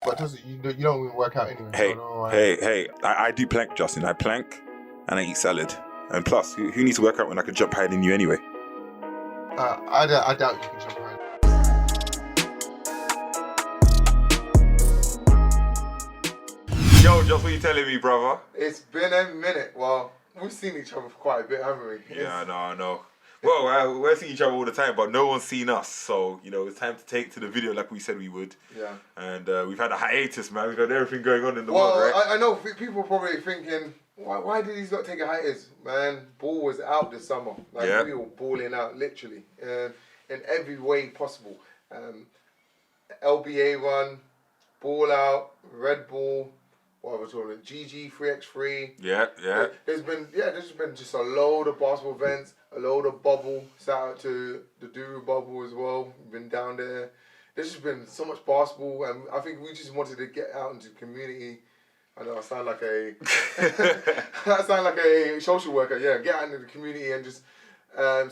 But Tosin, you don't even work out anyway. Hey, I do plank, Justin. I plank and I eat salad. And plus, who needs to work out when I can jump higher than you anyway? I doubt you can jump higher. Yo, just what you telling me, brother? It's been a minute. Well, we've seen each other for quite a bit, haven't we? Yeah, I know. Well, we're seeing each other all the time, but no one's seen us. So, it's time to take to the video like we said we would. Yeah. And we've had a hiatus, man. We've had everything going on in the world, right? I know people are probably thinking, why did he not take a hiatus? Man, ball was out this summer. We were balling out, literally, in every way possible. LBA run, ball out, Red Bull, what was it, GG 3x3. Yeah. There's been just a load of basketball events, a load of bubble. Shout out to the Duru bubble as well. Been down there. There's just been so much basketball, and I think we just wanted to get out into the community. I know I sound like a social worker. Yeah, get out into the community and just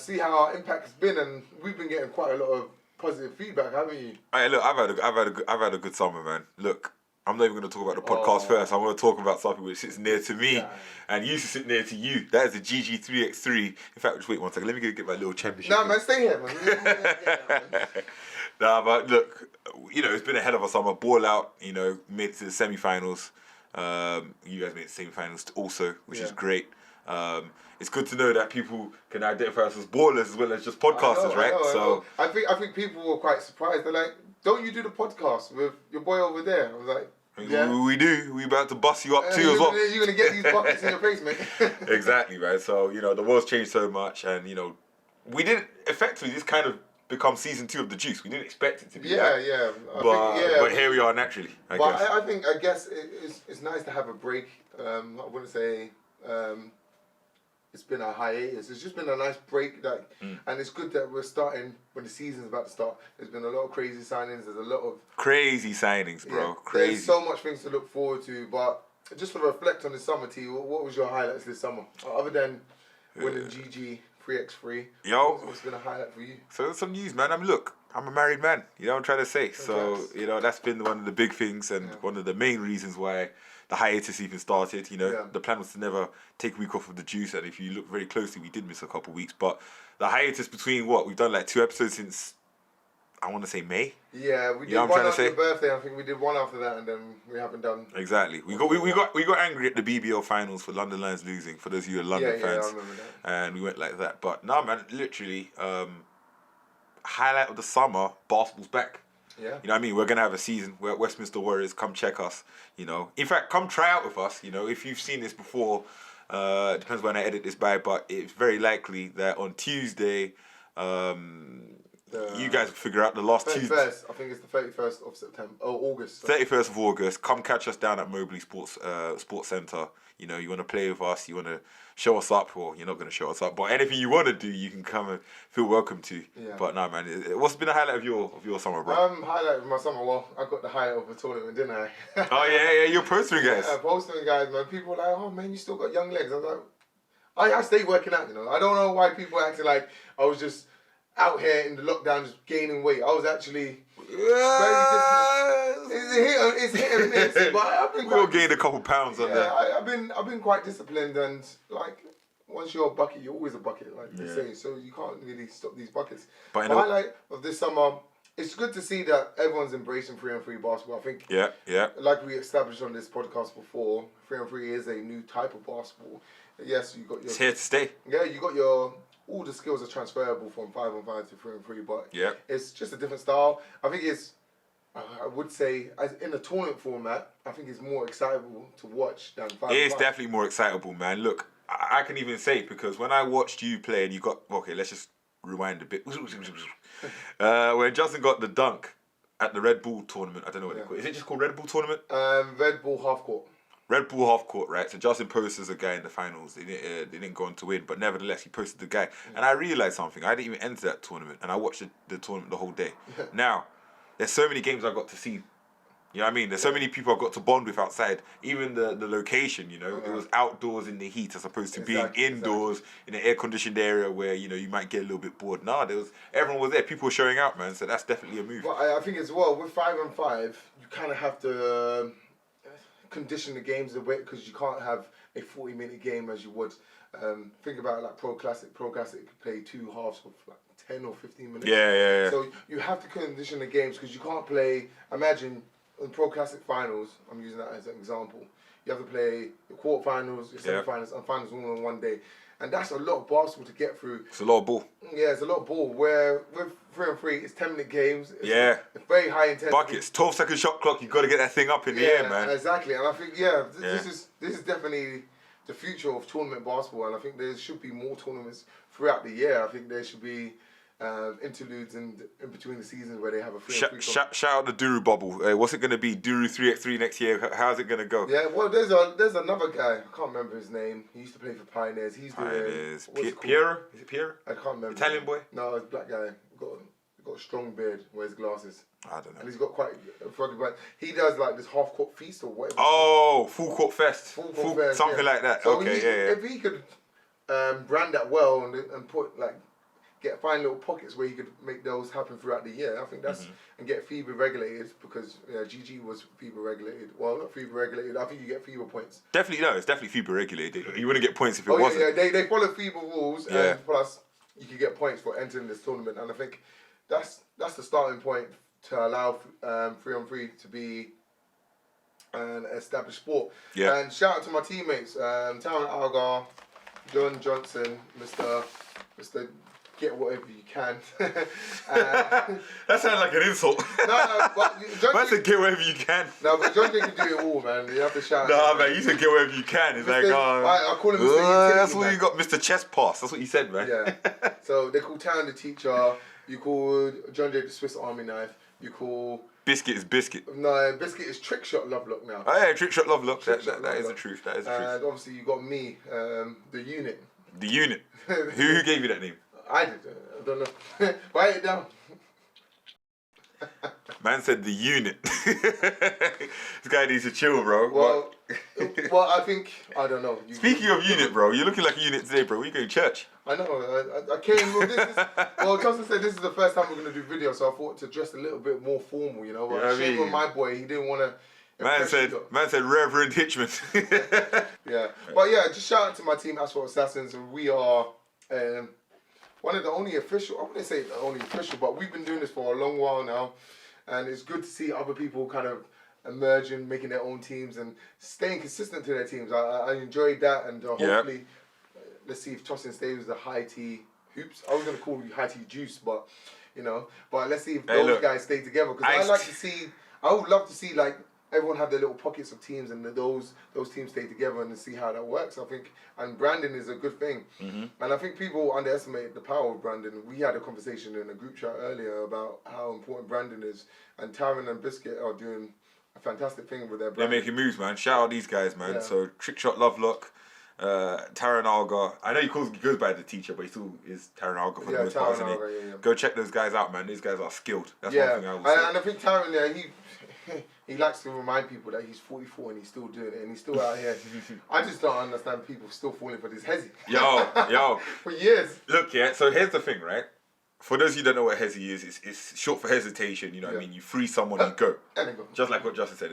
see how our impact has been, and we've been getting quite a lot of positive feedback, haven't you? Hey, look, I've had a good summer, man. Look, I'm not even going to talk about the podcast first. I'm going to talk about something which sits near to me and used to sit near to you. That is the GG3X3. In fact, just wait one second. Let me go get my little championship. Nah, man, stay here, man. Nah, but look, it's been a hell of a summer. Ball out, made it to the semi-finals. You guys made the semi-finals also, which is great. It's good to know that people can identify us as ballers as well as just podcasters, right? I know. I think people were quite surprised. They're like, "Don't you do the podcast with your boy over there?" I was like, "Yeah, we do. We about to bust you up too as well. You're gonna get these buckets in your face, mate." Exactly, right? So the world's changed so much, and we didn't effectively. This kind of become season 2 of the Juice. We didn't expect it to be that. But here we are naturally. I guess it's nice to have a break. I wouldn't say it's been a hiatus. It's just been a nice break, and it's good that we're starting when the season's about to start. There's been a lot of crazy signings. There's a lot of crazy signings, bro. Yeah, crazy. There's so much things to look forward to. But just to reflect on the summer, T, what was your highlights this summer other than winning GG 3x3? What's been a highlight for you? So some news, man. Look, I'm a married man. You know what I'm trying to say. So that's been one of the big things and one of the main reasons why the hiatus even started. The plan was to never take a week off of the Juice, and if you look very closely, we did miss a couple of weeks. But the hiatus between we've done like 2 episodes since, I want to say May. Yeah, we did one after your birthday. I think we did one after that, and then we haven't done. Exactly. We got angry at the BBL finals for London Lions losing. For those of you who are London fans, I remember that. And we went like that. But no, man, literally, highlight of the summer, basketball's back. Yeah. You know what I mean? We're going to have a season. We're at Westminster Warriors. Come check us. In fact, come try out with us. If you've seen this before, it depends when I edit this by, but it's very likely that on Tuesday, you guys will figure out the last 31st, Tuesday. I think it's the 31st of September. Oh, August. 31st of August. Come catch us down at Mobley Sports Centre. You want to play with us. You want to show us up. Well, you're not going to show us up, but anything you want to do, you can come and feel welcome to. Yeah. But no, man, what's been the highlight of your summer, bro? Highlight of my summer. Well, I got the highlight of a tournament, didn't I? Oh yeah, you're postering guys. Yeah, postering guys, man. People were like, "Oh man, you still got young legs." I was like, I stay working out. I don't know why people acting like I was just out here in the lockdown just gaining weight. I was actually it's hit and miss. But I've been we'll gain a couple pounds on that. I've been quite disciplined, and once you're a bucket, you're always a bucket, like they say. So you can't really stop these buckets. But the highlight of this summer, it's good to see that everyone's embracing 3-on-3 basketball. I think like we established on this podcast before, 3-on-3 is a new type of basketball. Yes, you got your. It's here to stay. Yeah, you got your. All the skills are transferable from 5-on-5 to 3-on-3, but it's just a different style. I think I would say, in a tournament format, I think it's more excitable to watch than 5-on-5. It's definitely more excitable, man. Look, I can even say, because when I watched you play and you got, let's just rewind a bit. When Justin got the dunk at the Red Bull tournament, I don't know what they call it. Is it just called Red Bull tournament? Red Bull half court. Red Bull half court, right? So Justin posted a guy in the finals. They didn't go on to win, but nevertheless, he posted the guy. And I realised something. I didn't even enter that tournament, and I watched the tournament the whole day. Now, there's so many games I got to see You know what I mean? There's so many people I've got to bond with outside. Even the location, you know, it was outdoors in the heat as opposed to being indoors in an air-conditioned area where, you know, you might get a little bit bored. Nah, everyone was there. People were showing out, man. So that's definitely a move. But I think as well, with 5-on-5, you kind of have to condition the games a bit because you can't have a 40-minute game as you would. Think about it like Pro Classic. Pro Classic could play 2 halves of like 10 or 15 minutes. Yeah. So you have to condition the games because you can't play. Imagine in Pro Classic finals, I'm using that as an example. You have to play the quarterfinals, your semi-finals, and finals all in one day, and that's a lot of basketball to get through. It's a lot of ball. Yeah, it's a lot of ball. Where with 3-on-3, it's 10-minute games. It's very high intensity. Buckets, 12-second shot clock. You got to get that thing up in the air, man. Exactly, and I think this is definitely the future of tournament basketball, and I think there should be more tournaments throughout the year. I think there should be interludes in between the seasons where they have a 3-on-3. Shout out the Duru bubble. What's it going to be? Duru 3x3 next year? How's it going to go? Yeah, well, there's another guy. I can't remember his name. He used to play for Pioneers. He's Pioneers. Piero? Is it Piero? I can't remember. Italian boy? No, it's a black guy. Got a strong beard. Wears glasses. I don't know. And he's got quite a froggy bite. He does like this half court feast or whatever. Oh, full court fest. Full court fest, something like that. So okay, If he could brand that well and put like find little pockets where he could make those happen throughout the year, I think that's and get FIBA regulated because GG was FIBA regulated. Well, not FIBA regulated. I think you get FIBA points. Definitely no, it's definitely FIBA regulated. You wouldn't get points if it wasn't. Yeah, they follow FIBA rules and plus you can get points for entering this tournament, and I think that's the starting point to allow 3-on-3 to be an established sport. Yeah. And shout out to my teammates, Taron Algar, John Johnson, Mr. Get whatever you can. That sounds like an insult. No, but John man said get whatever you can. No, but John can do it all, man. You have to shout. Nah, man, you said get whatever you can. It's like, I call him Mr. Utility, that's what man. you got, Mr. Chest Pass. That's what you said, man. Yeah. So they call Taron the teacher. You call John Jay the Swiss Army knife. You call Biscuit is biscuit. No, biscuit is trick shot love look now. Oh yeah, trick shot love look. That is the truth. That is the truth. And obviously you got me, the unit. The unit. Who gave you that name? I did. I don't know. Write it down. Man said the unit. This guy needs to chill, bro. Well, I think I don't know. Speaking of unit, bro, you're looking like a unit today, bro. We going to church. I know. I came with this. Well, Tosin said this is the first time we're going to do video, so I thought to dress a little bit more formal, you know. But shame on my boy, he didn't want to. Man said Reverend Hitchman. Yeah, but yeah, just shout out to my team, Asphalt Assassins. We are one of the only official. I wouldn't say the only official, but we've been doing this for a long while now, and it's good to see other people kind of emerging, making their own teams, and staying consistent to their teams. I enjoyed that, and hopefully. Let's see if Tosin stays with the high tea hoops. I was going to call you high tea juice, but let's see if those guys stay together. Because I would love to see like everyone have their little pockets of teams and those teams stay together and see how that works. I think, and branding is a good thing. And I think people underestimate the power of branding. We had a conversation in a group chat earlier about how important branding is, and Taron and Biscuit are doing a fantastic thing with their branding. They're making moves, man. Shout out these guys, man. So Trick Shot Love Look. Taron Algar. I know he goes by the teacher, but he still is Taron Algar for the most part, isn't he? Go check those guys out, man. These guys are skilled. That's one thing I would say. And I think Taron, he likes to remind people that he's 44 and he's still doing it and he's still out here. I just don't understand people still falling for this hezzy. Yo. For years. Look, so here's the thing, right? For those of you who don't know what hezzy is, it's short for hesitation. You know what I mean? You free someone, you go. Just like what Justin said.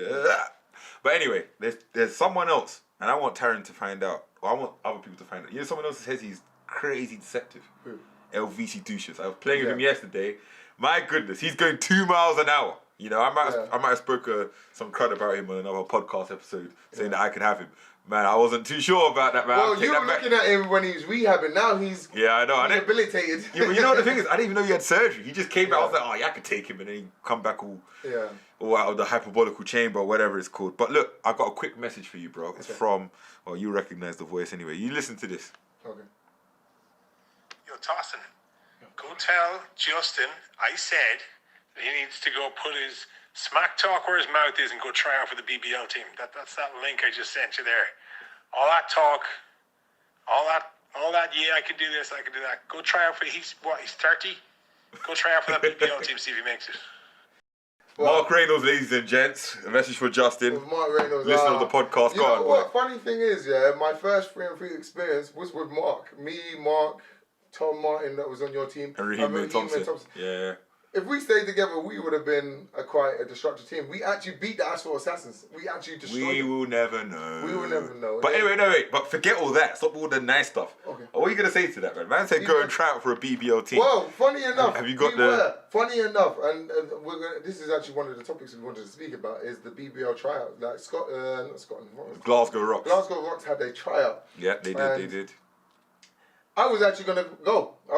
But anyway, there's someone else, and I want Taron to find out. Well, I want other people to find out. You know, someone else says he's crazy deceptive. Who? LVC Douches. I was playing with him yesterday. My goodness, he's going 2 miles an hour. You know, I might have spoke some crud about him on another podcast episode, saying that I could have him. Man, I wasn't too sure about that, man. Well, you were looking at him when he was rehabbing. Now he's rehabilitated. Yeah, but you know what the thing is? I didn't even know he had surgery. He just came back. I was like, oh yeah, I could take him, and then he come back all out of the hyperbolical chamber, or whatever it's called. But look, I got a quick message for you, bro. It's from, well, you recognize the voice anyway. You listen to this. Okay. Yo, Tosin, go tell Justin I said that he needs to go put his smack talk where his mouth is and go try out for the BBL team. That's that link I just sent you there. All that talk, all that, yeah, I can do this, I can do that. Go try out for, he's 30? Go try out for that BBL team, see if he makes it. Mark Reynolds, ladies and gents. A message for Justin. Mark Reynolds. Listener of the podcast. You know what? Funny thing is, yeah, my first 3-on-3 experience was with Mark. Me, Mark, Tom Martin, that was on your team. And Raheem Thompson. Yeah. If we stayed together, we would have been quite a destructive team. We actually beat the Asphalt Assassins. We actually destroyed them. We will never know. We will never know. But anyway, no, wait. But forget all that. Stop all the nice stuff. Okay. What are you going to say to that, man? Man said go and try out for a BBL team. Well, funny enough. Have you got Funny enough, and this is actually one of the topics we wanted to speak about, is the BBL tryout. Like, not Scotland. Glasgow Rocks. Glasgow Rocks had their tryout. Yeah, they did. I was actually going to go. How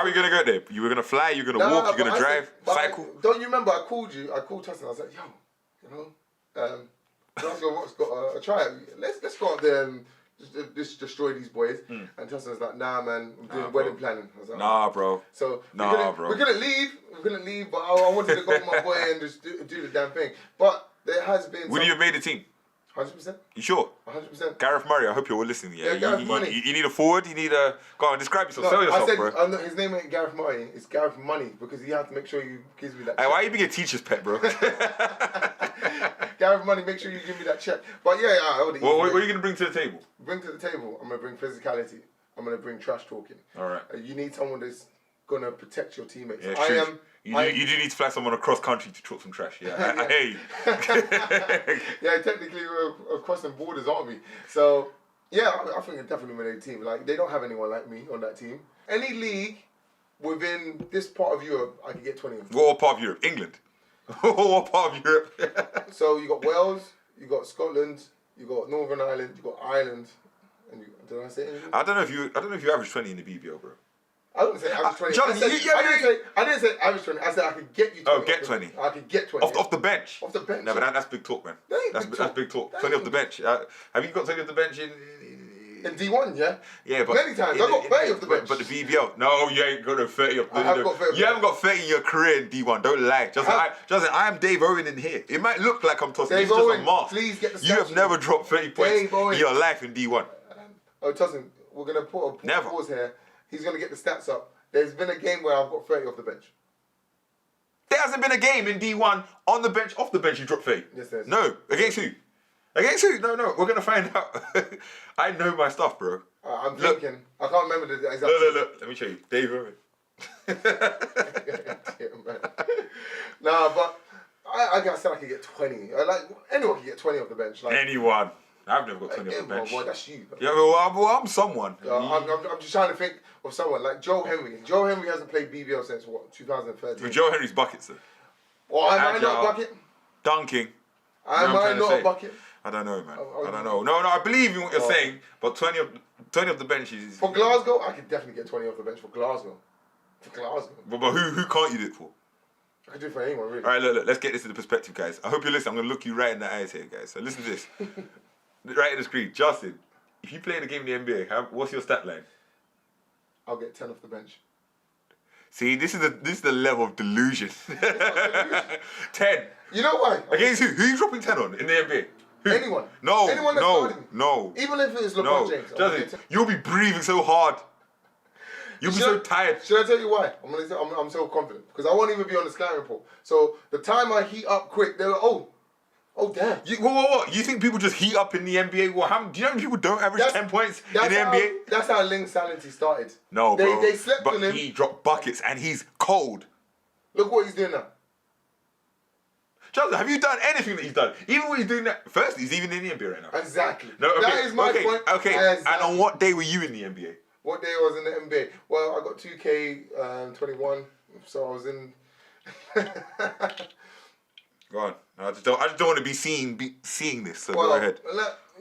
are you going to go there? You were going to fly? You were going to walk? You were going to drive? Cycle? Don't you remember I called you? I called Tosin. I was like, yo, Glasgow Rocks got a tryout. Let's go out there and just destroy these boys. And Tosin was like, nah, man, I'm doing wedding planning. I was like, nah, bro. So we're going to leave, but I wanted to go with my boy and just do the damn thing. But there has been... Would you have made the team? 100%. You sure? 100%. Gareth Murray, I hope you're all listening. Yeah, Gareth Murray. You need a forward. You need a... Go on, describe yourself. Sell yourself, bro. His name ain't Gareth Murray. It's Gareth Money, because he has to make sure you gives me that check. Hey, why are you being a teacher's pet, bro? Gareth Money, make sure you give me that check. But yeah, what are you going to bring to the table? Bring to the table, I'm going to bring physicality. I'm going to bring trash talking. All right. You need someone that's going to protect your teammates. Yeah, You do need to fly someone across country to talk some trash. Yeah, I hear you. Yeah, technically we're crossing borders, aren't we? So, yeah, I think it definitely made a team. Like, they don't have anyone like me on that team. Any league within this part of Europe, I could get 20 of them. What part of Europe? England? What part of Europe? So, you got Wales, you got Scotland, you got Northern Ireland, you got Ireland. And did I say anything? I don't know if you average 20 in the BBL, bro. I didn't say average 20. John, I didn't say average 20. I said I could get you 20. Oh, get 20. I could get 20. Off the bench? Off the bench. No, but that's big talk, man. That's big talk. 20 off the bench. Have you got 20 off the bench in D1, yeah? Yeah, but... Many times. I got 30 off the bench. But the BBL... No, you ain't got no 30 off the bench. You haven't got 30 in your career in D1. Don't lie. Justin, I am Dave Owen in here. It might look like I'm tossing. It's just a mask. Please get the stats. You have never dropped 30 points in your life in D1. Tosin, we're going to put a pause here. He's going to get the stats up. There's been a game where I've got 30 off the bench. There hasn't been a game in D1 on the bench, off the bench, you dropped 30. Yes, there is. No. Against who? Against who? No. We're going to find out. I know my stuff, bro. I'm thinking. I can't remember the exact... Look. Let me show you. Dave Owen. Nah, but I said I could get 20. Anyone can get 20 off the bench. Anyone. I've never got 20 off the bench. Well, that's you. Yeah, well, I'm someone. I'm just trying to think of someone like Joe Henry. Joe Henry hasn't played BBL since, 2013. But Joe Henry's buckets, though. Well, am I not a bucket? Dunking. Am I not a bucket? I don't know, man. I don't know. No, I believe in what you're saying, but 20 off the bench is... For Glasgow, I could definitely get 20 off the bench for Glasgow. But who can't you do it for? I could do it for anyone, really. All right, look, let's get this into perspective, guys. I hope you're listening. I'm going to look you right in the eyes here, guys. So listen to this. Right in the screen. Justin, if you play in a game in the NBA, what's your stat line? I'll get 10 off the bench. See, this is the level of delusion. 10. You know why? Against who? Who are you dropping 10 on in the NBA? Who? Anyone. No. Anyone that's starting. No. Even if it's LeBron James. Justin, you'll be breathing so hard. You'll be so tired. Should I tell you why? I'm so confident. Because I won't even be on the scouting report. So the time I heat up quick, they're like, oh damn. What? You think people just heat up in the NBA? Do you know how many people don't average 10 points in the NBA? That's how Ling Salinty started. No, bro. They slept on him. But he dropped buckets and he's cold. Look what he's doing now. Justin, have you done anything that he's done? Even when he's doing that, first, he's even in the NBA right now. Exactly. No, okay, that is my point. Okay, exactly. And on what day were you in the NBA? What day was in the NBA? Well, I got 2K21, so I was in... Go on. I just don't want to be seeing this, so go ahead.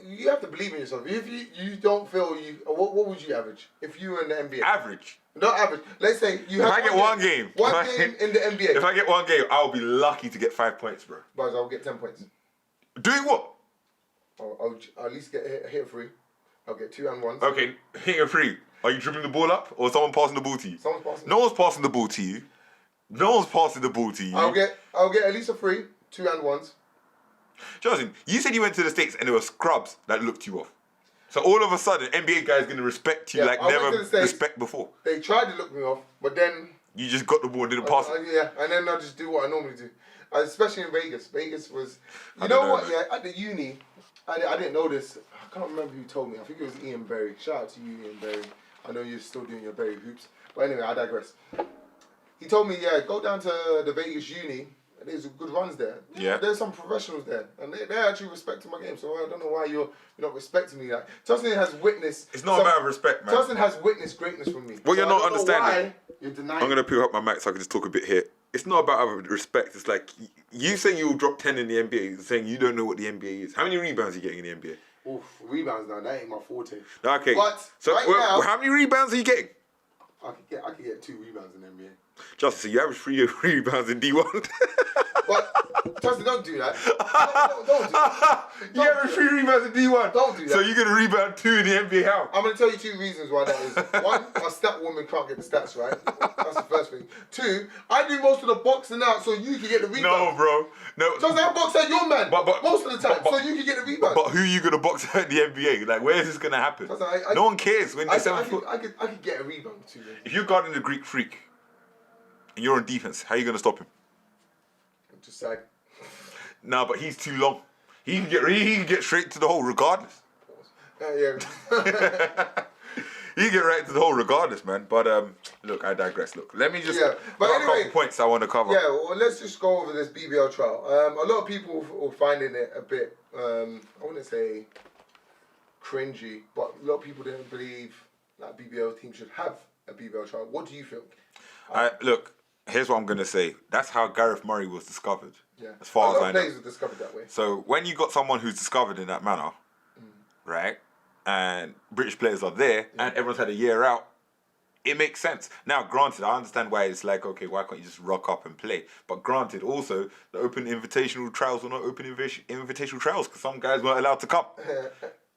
You have to believe in yourself. If you don't feel what would you average if you were in the NBA? Average? Not average. Let's say you have one game. One game in the NBA. If I get one game, I'll be lucky to get 5 points, bro. But I'll get 10 points. Doing what? I'll at least get a hit free. I'll get 2 and 1s. Okay, hit a free. Are you dribbling the ball up or someone passing the ball to you? Someone's passing. No one's passing the ball to you. No one's passing the ball to you. I'll get at least a free, 2 and 1s. Justin, you said you went to the States and there were scrubs that looked you off. So all of a sudden, NBA guys going to respect you like never respect before. They tried to look me off, but then... You just got the ball and didn't pass it. Yeah, and then I just do what I normally do. especially in Vegas. Vegas was, you know what? Yeah, at the uni, I didn't know this. I can't remember who told me. I think it was Ian Berry. Shout out to you, Ian Berry. I know you're still doing your Berry hoops. But anyway, I digress. He told me, yeah, go down to the Vegas uni. There's good runs there. Yeah. There's some professionals there. And they're actually respecting my game. So I don't know why you're not respecting me. Like, Tosin has witnessed... It's not a matter of respect, man. Tosin has witnessed greatness from me. Well, you're not understanding. You're denying. I'm going to pick up my mic so I can just talk a bit here. It's not about respect. It's like, you saying you'll drop 10 in the NBA, saying you don't know what the NBA is. How many rebounds are you getting in the NBA? Oof, rebounds now, that ain't my forte. Okay. But so right now, how many rebounds are you getting? I could get 2 rebounds in the NBA. Justin, so you average 3 rebounds in D1. But Tosin, don't do that. Don't do that. You average 3 rebounds in D1. Don't do that. So you're going to rebound 2 in the NBA how? I'm going to tell you 2 reasons why that is. 1, a stat woman can't get the stats right. That's the first thing. 2, I do most of the boxing out so you can get the rebound. No, bro. No. Tosin, I box out your man But most of the time so you can get the rebound. But who are you going to box out in the NBA? Like, where is this going to happen? Tosin, no one cares when they're 7 foot. I could get a rebound too. If you're guarding the Greek freak and you're on defense, how are you going to stop him? Just like... No, but he's too long. He can get straight to the hole regardless. Yeah. He can get right to the hole regardless, man. But look, I digress. Look, let me just but anyway, a couple points I want to cover. Yeah, well, let's just go over this BBL trial. A lot of people are finding it a bit, I wouldn't say cringy, but a lot of people didn't believe that BBL team should have a BBL trial. What do you think? Look, here's what I'm going to say. That's how Gareth Murray was discovered. Yeah. As far as I know. Players were discovered that way. So when you got someone who's discovered in that manner, right, and British players are there, and everyone's had a year out, it makes sense. Now, granted, I understand why it's like, okay, why can't you just rock up and play? But granted, also, the open invitational trials were not open invitational trials because some guys weren't allowed to come.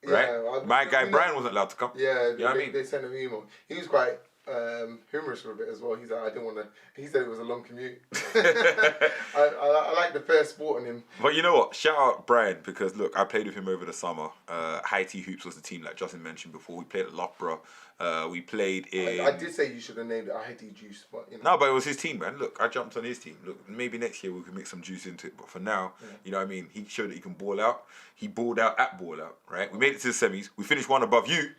Right? My guy Brian wasn't allowed to come. Yeah, you know what I mean? They sent him an email. He was quite humorous for a bit as well. He's like, I didn't want to. He said it was a long commute. I like the fair sport in him. But you know what? Shout out Brian because look, I played with him over the summer. Haiti Hoops was the team like Justin mentioned before. We played at Loughborough. We played in. I did say you should have named it Haiti Juice, but you know. No, but it was his team, man. Look, I jumped on his team. Look, maybe next year we can mix some juice into it. But for now, you know what I mean? He showed that he can ball out. He balled out at ball out, right? We made it to the semis. We finished one above you.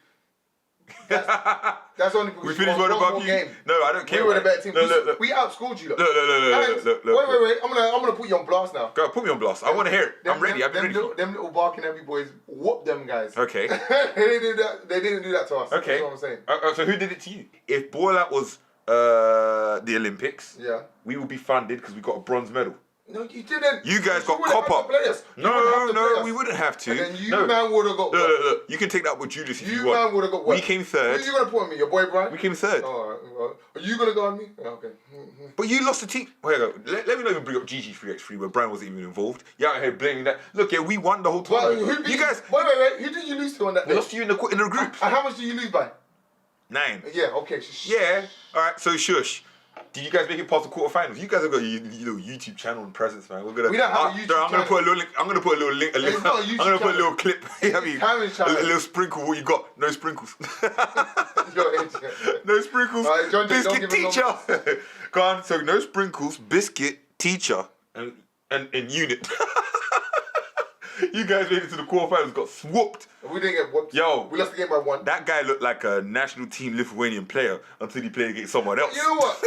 That's only because we finished one above you. Game. No, I don't care. We were the better team. Look. We outscored you. Look. Look. Wait. I'm gonna put you on blast now. Go, put me on blast. I want to hear it. I'm ready. I've been ready. Them little barking heavy boys, whoop them guys. Okay. They didn't do that to us. Okay. That's what I'm saying. So who did it to you? If ball out was the Olympics, we would be funded because we got a bronze medal. No, you didn't. You guys got copper. No, we wouldn't have to. And then you man would have got. Look. You can take that with Julius if you want. You man would have got what? We came third. Who are you gonna put on me? Your boy Brian? We came third. Alright. Are you gonna go on me? Okay. But you lost the team. Wait, let me not even bring up GG3x3 where Brian wasn't even involved. You're out here blaming that. Look, we won the whole tournament. You guys. Wait. Who did you lose to on that day? We lost to you in the group. And how much did you lose by? 9. Yeah. Okay. Yeah. All right. So shush. Did you guys make it past the quarterfinals? You guys have got your little YouTube channel and presence, man. We don't have a YouTube channel. I'm gonna put a little link. I'm gonna put a little link. I'm gonna put a little clip. A little sprinkle. What you got? No sprinkles. No sprinkles. Right, John, biscuit teacher. Go on. So no sprinkles. Biscuit teacher and unit. You guys made it to the quarterfinals, got swooped. We didn't get whooped. Yo, we lost the game by 1. That guy looked like a national team Lithuanian player until he played against someone else. You know what?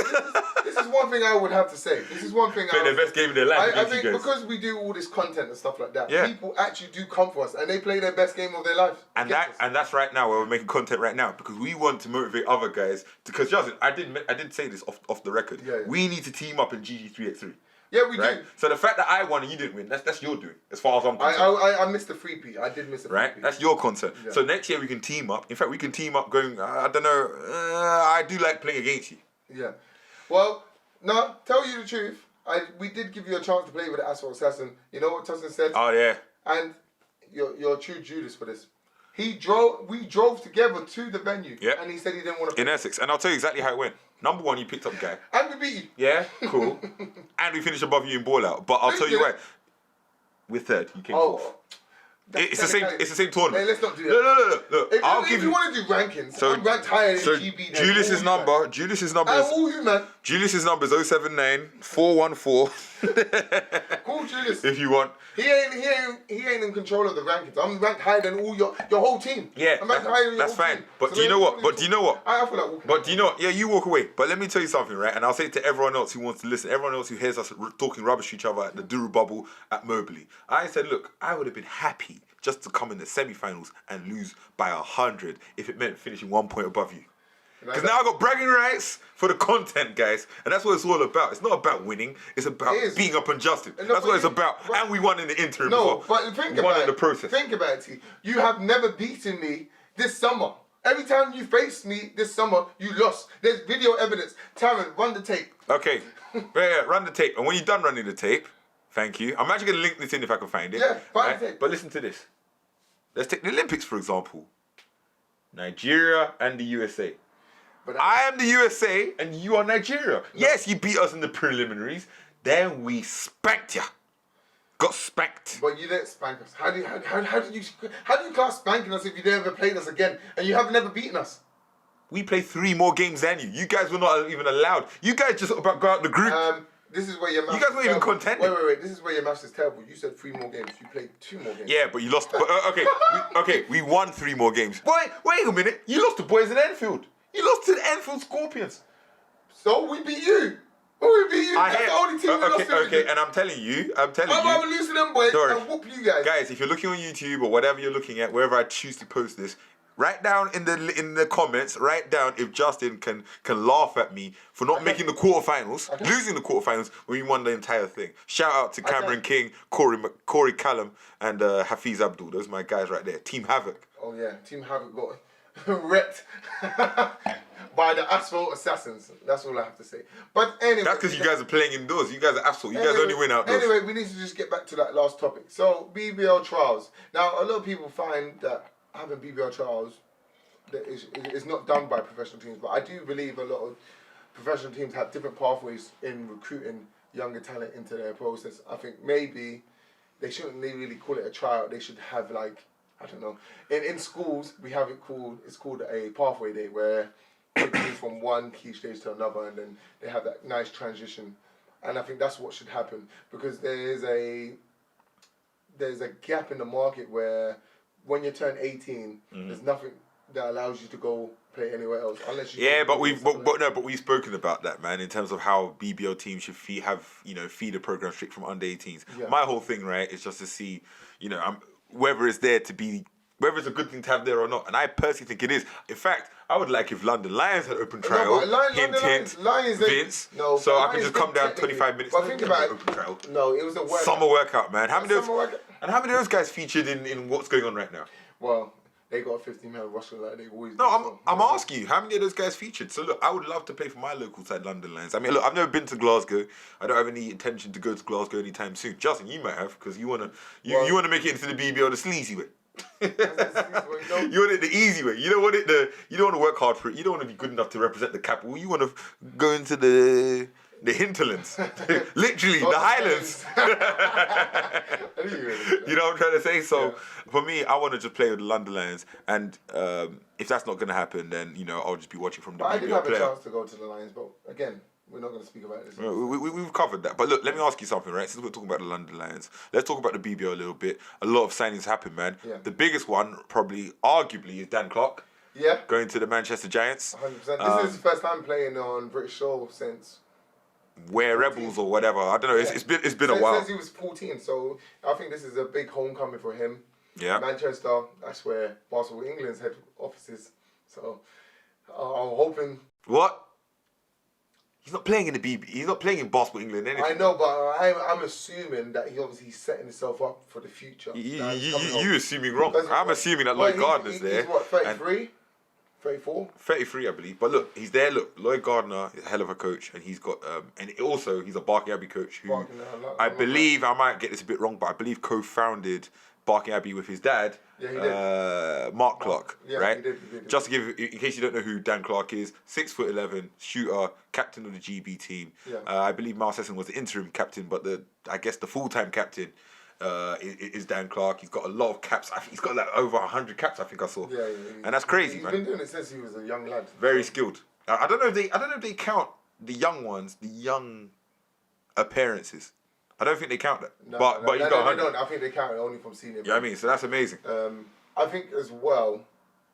This is one thing I would have to say. This is one thing Played their best game of their life. I think because we do all this content and stuff like that, people actually do come for us and they play their best game of their life. And that's right now where we're making content right now because we want to motivate other guys. Because Justin, I did say this off the record. Yeah. We need to team up in GG3x3. Yeah, we do. So the fact that I won and you didn't win, that's your doing, as far as I'm concerned. I missed the 3P. I did miss the 3P. Right? That's your content. Yeah. So next year we can team up. In fact, we can team up going, I don't know, I do like playing against you. Yeah. Well, no, tell you the truth, we did give you a chance to play with the Asphalt Assassin. You know what Tosin said? Oh, yeah. And you're a true Judas for this. We drove together to the venue. Yep. And he said he didn't want to play. In Essex. And I'll tell you exactly how it went. Number 1, you picked up Guy. And we beat you. Yeah, cool. And we finished above you in ball out. But I'll tell you what, we're third. You came fourth. It's the same tournament. Hey, let's not do that. Look. If you want to do rankings, I'm ranked higher than GB. Julius's number. And all you, man. Julius's number is 079 414. Call Julius. If you want. He ain't in control of the rankings. I'm ranked higher than all your whole team. Yeah, I'm ranked higher than your that's whole fine. team. But So do you know what? I feel like walking. But do you know what? Yeah, you walk away. But let me tell you something, right? And I'll say it to everyone else who wants to listen, everyone else who hears us talking rubbish to each other at the Duru Bubble at Mobley. I said, look, I would have been happy just to come in the semi-finals and lose by 100 if it meant finishing 1 point above you. Because now I got bragging rights for the content, guys, and that's what it's all about. It's not about winning; it's about being up unjusted. That's what it's about. And we won in the interim. But think about it. The process. Think about it, T. You have never beaten me this summer. Every time you faced me this summer, you lost. There's video evidence. Taryn, run the tape. Okay, yeah, run the tape. And when you're done running the tape, thank you. I'm actually going to link this in if I can find it. Yeah, find the tape. But listen to this. Let's take the Olympics for example. Nigeria and the USA. But I am the USA and you are Nigeria. No. Yes, you beat us in the preliminaries. Then we spanked ya. Got spanked. But you didn't spank us. How do you class spanking us if you never played us again and you have never beaten us? We played 3 more games than you. You guys were not even allowed. You guys just about got out the group. This is where your maths. You guys weren't even contending. Wait. This is where your maths is terrible. You said 3 more games. You played 2 more games. Yeah, but you lost. We won 3 more games. Wait a minute. You lost to Boys in Enfield. You lost to the Enfield Scorpions. So we beat you. We beat you. That's the only team we lost to. Okay, and I'm telling you. I'm rather lose to them boys and whoop you guys. Guys, if you're looking on YouTube or whatever you're looking at, wherever I choose to post this, write down in the comments, write down if Justin can laugh at me for not making the quarterfinals, losing the quarterfinals when we won the entire thing. Shout out to Cameron King, Corey Callum, and Hafiz Abdul. Those are my guys right there. Team Havoc. Oh yeah, Team Havoc got wrecked by the Asphalt Assassins. That's all I have to say. But anyway, that's because you guys are playing indoors. You guys are asphalt. You guys only win outdoors. Anyway, we need to just get back to that last topic. So BBL trials. Now a lot of people find that having BBL trials is not done by professional teams, but I do believe a lot of professional teams have different pathways in recruiting younger talent into their process. I think maybe they shouldn't really call it a trial. They should have like, I don't know. In schools, we have it's called a pathway day where they move from one key stage to another and then they have that nice transition. And I think that's what should happen because there's a gap in the market where when you turn 18, there's nothing that allows you to go play anywhere else unless you. Yeah, but we've spoken about that, man. In terms of how BBL teams should feed a program straight from under 18s. Yeah. My whole thing, right, is just to see, whether it's there to be, whether it's a good thing to have there or not. And I personally think it is. In fact, I would like if London Lions had open trial, Vince, so I could just come down 25 minutes. But think about open trial. No, it was a workout. Summer workout, man. How many of those guys featured in what's going on right now? Well, they got a 15-man roster like they always do. No, I'm asking you, how many of those guys featured? So look, I would love to play for my local side, London Lions. I mean, look, I've never been to Glasgow. I don't have any intention to go to Glasgow anytime soon. Justin, you might have, because you wanna make it into the BBL the sleazy way. You want it the easy way. You don't want you don't want to work hard for it. You don't want to be good enough to represent the capital. You want to go into the hinterlands, literally the highlands. You know what I'm trying to say? So for me, I want to just play with the London Lions, and if that's not going to happen, then I'll just be watching from the BBL. I did have a chance to go to the Lions, but again, we're not going to speak about this. We've covered that. But look, let me ask you something, right? Since we're talking about the London Lions, let's talk about the BBL a little bit. A lot of signings happen, man. Yeah. The biggest one, probably, arguably, is Dan Clark. Yeah. Going to the Manchester Giants. 100%. This is his first time playing on British soil since... We're Rebels or whatever. I don't know. Yeah. It's been a while. Since he was 14, so I think this is a big homecoming for him. Yeah. Manchester, that's where Basketball England's head office is. So I'm hoping... What? He's not playing in the BB. He's not playing in Basketball England anything. I know, but I'm assuming that he's setting himself up for the future. You assuming wrong. I'm assuming that Lloyd Gardner's there. He's what, 33? 34? 33, I believe. But look, he's there. Look, Lloyd Gardner is a hell of a coach, and he's got and also he's a Barking Abbey coach who I believe, I might get this a bit wrong, but I believe co-founded Barking Abbey with his dad, Mark Clark, right? He did. Just to give, in case you don't know who Dan Clark is, 6'11", shooter, captain of the GB team. Yeah. I believe Miles Sesson was the interim captain, but I guess the full-time captain is Dan Clark. He's got a lot of caps. I think he's got like over 100 caps. I think I saw. Yeah. And that's crazy, man. He's been doing it since he was a young lad. Very skilled. I don't know if they count the young ones, the young appearances. I don't think they count that. No, but you got they don't. I think they count it only from senior. You know what I mean? So that's amazing. I think as well,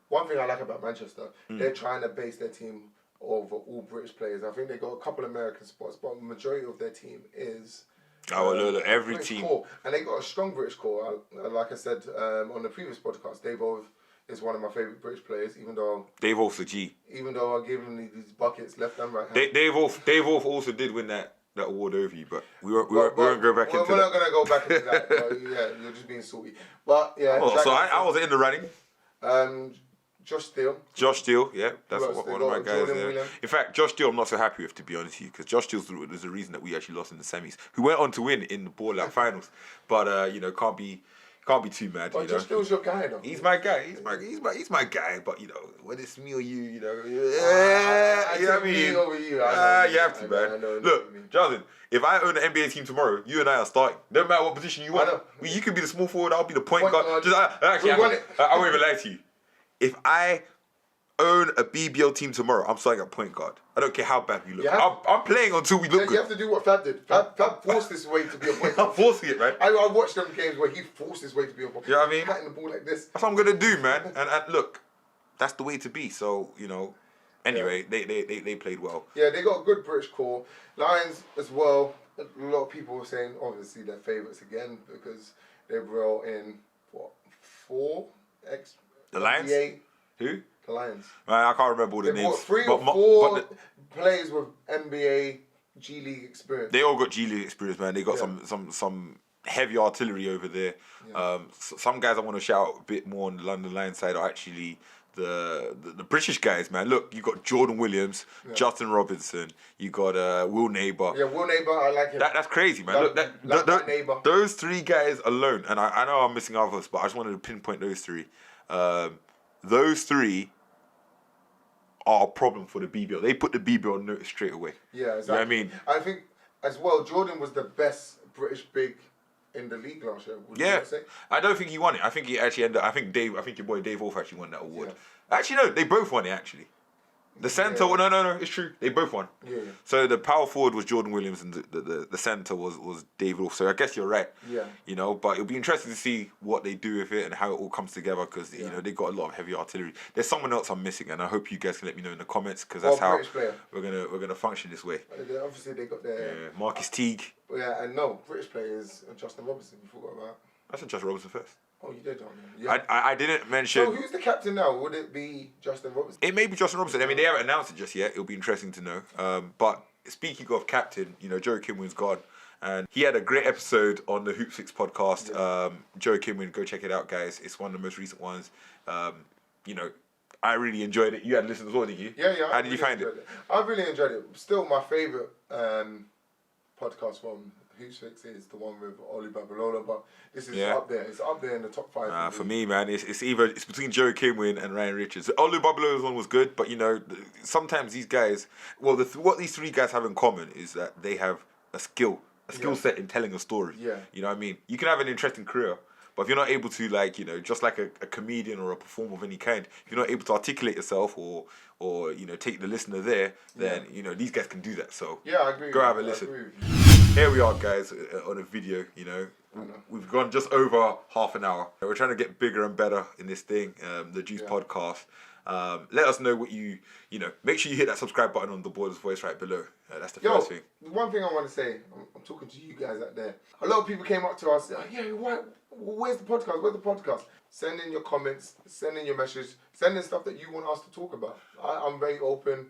one thing I like about Manchester, they're trying to base their team over all British players. I think they got a couple of American spots, but the majority of their team is look, every British team. core. And they got a strong British core. Like I said on the previous podcast, Dave Ove is one of my favourite British players, even though Dave Wolf's a G. Even though I give him these buckets left and right. Dave Wolf also did win that award over you, but we won't go back into that. We're not going to go back into that. But yeah, you're just being salty. But yeah. So I wasn't in the running. Josh Steele, yeah, that's one of my guys there. In fact, Josh Steele I'm not so happy with, to be honest with you, because Josh Steele was the reason that we actually lost in the semis, who went on to win in the ball-out finals. But, you know, can't be too mad. But Josh Steele's your guy, though. He's my guy. He's my guy. But, you know, when it's me or you, you know, you know what I mean? Me over you. You have to, man. Look, Jonathan, if I own an NBA team tomorrow, you and I are starting. No matter what position you want. You could be the small forward, I'll be the point guard. I won't even lie to you. If I own a BBL team tomorrow, I'm starting at point guard. I don't care how bad we look. I'm playing until we look good. You have to do what Fab did. Fab forced his way to be a point guard. I'm forcing it, man. I watched them games where he forced his way to be a point guard. You know what I mean? Patting the ball like this. That's what I'm going to do, man. And look, that's the way to be. So, you know, anyway, they played well. Yeah, they got a good British core. Lions as well. A lot of people were saying, obviously, they're favourites again because they brought in, 4 The Lions? NBA. Who? The Lions. I can't remember all the names. Three or four players with NBA G League experience. They all got G League experience, man. They got some heavy artillery over there. Yeah. Some guys I want to shout out a bit more on the London Lions side are actually the British guys, man. Look, you got Jordan Williams, Justin Robinson, you got Will Neighbour. Yeah, Will Neighbour, I like him. That's crazy, man. Look, those 3 guys alone, and I know I'm missing others, but I just wanted to pinpoint those 3. Those 3 are a problem for the BBL. They put the BBL on notice straight away. Yeah, exactly. You know what I mean? I think, as well, Jordan was the best British big in the league last year. Would you say? I don't think he won it. I think he actually ended up, I think your boy Dave Wolf actually won that award. Yeah. Actually, no, they both won it, actually. The centre, no, it's true. They both won. Yeah. So the power forward was Jordan Williams and the centre was Dave Wolf. So I guess you're right. Yeah. You know, but it'll be interesting to see what they do with it and how it all comes together because, you know, they got a lot of heavy artillery. There's someone else I'm missing and I hope you guys can let me know in the comments because that's how we're gonna function this way. Obviously, they got their... Yeah, Marcus Teague. Yeah, and no, British players, Justin Robinson, you forgot about. I said Justin Robinson first. Oh, you did, don't you? Yeah. I didn't mention... So who's the captain now? Would it be Justin Robinson? It may be Justin Robinson. I mean, they haven't announced it just yet. It'll be interesting to know. But speaking of captain, you know, Joe Kimwin's gone. And he had a great episode on the Hoop Six podcast. Yeah. Joe Kimwin, go check it out, guys. It's one of the most recent ones. You know, I really enjoyed it. You had listened as well, didn't you? Yeah. How did you find it? I really enjoyed it. Still, my favourite podcast from Hoop Six is the one with Oli Babalola, but this is up there. It's up there in the top 5. For me, man, it's between Joe Kimwin and Ryan Richards. The Oli Babalola's one was good, but you know, sometimes these guys, what these 3 guys have in common is that they have a skill set in telling a story. Yeah. You know what I mean? You can have an interesting career, but if you're not able to, like, you know, just like a comedian or a performer of any kind, if you're not able to articulate yourself or you know, take the listener there, then you know, these guys can do that. So yeah, I agree. Go have a listen. Here we are, guys, on a video. You know, we've gone just over half an hour. We're trying to get bigger and better in this thing, the Juice podcast. Let us know what you know. Make sure you hit that subscribe button on the Boiler's Voice right below. That's the first thing. One thing I want to say, I'm talking to you guys out there. A lot of people came up to us, where's the podcast? Where's the podcast? Send in your comments, send in your messages, send in stuff that you want us to talk about. I'm very open.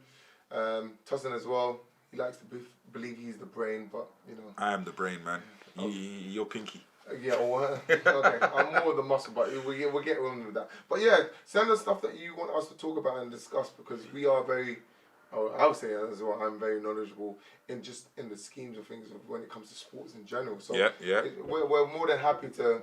Tosin as well. He likes to believe he's the brain, but you know. I am the brain, man. You're Pinky. Yeah, okay. I'm more of the muscle, but we'll get on with that. But yeah, send us stuff that you want us to talk about and discuss because we are very, I would say as well, I'm very knowledgeable in the schemes of things when it comes to sports in general. So we're more than happy to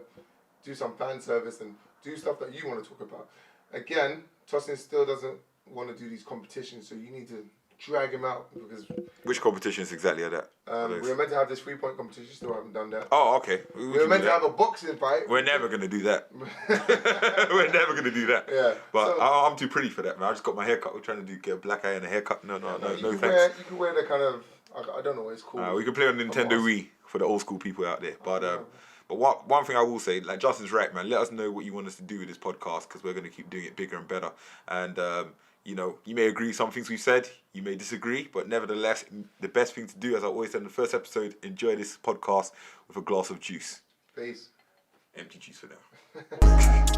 do some fan service and do stuff that you want to talk about. Again, Tosin still doesn't want to do these competitions, so you need to drag him out because. Which competition is exactly like that? We were meant to have this 3-point competition. Still haven't done that. Oh, okay. We were meant to have a boxing fight. We're never gonna do that. We're never gonna do that. Yeah. But I'm too pretty for that, man. I just got my haircut. We're trying to get a black eye and a haircut. No, thanks. You can wear the kind of. I don't know what it's called. We can play on Nintendo Wii for the old school people out there. But one thing I will say, like Justin's right, man. Let us know what you want us to do with this podcast because we're gonna keep doing it bigger and better. And you know, you may agree with some things we've said, you may disagree, but nevertheless, the best thing to do, as I always said in the first episode, enjoy this podcast with a glass of juice. Peace. Empty juice for now.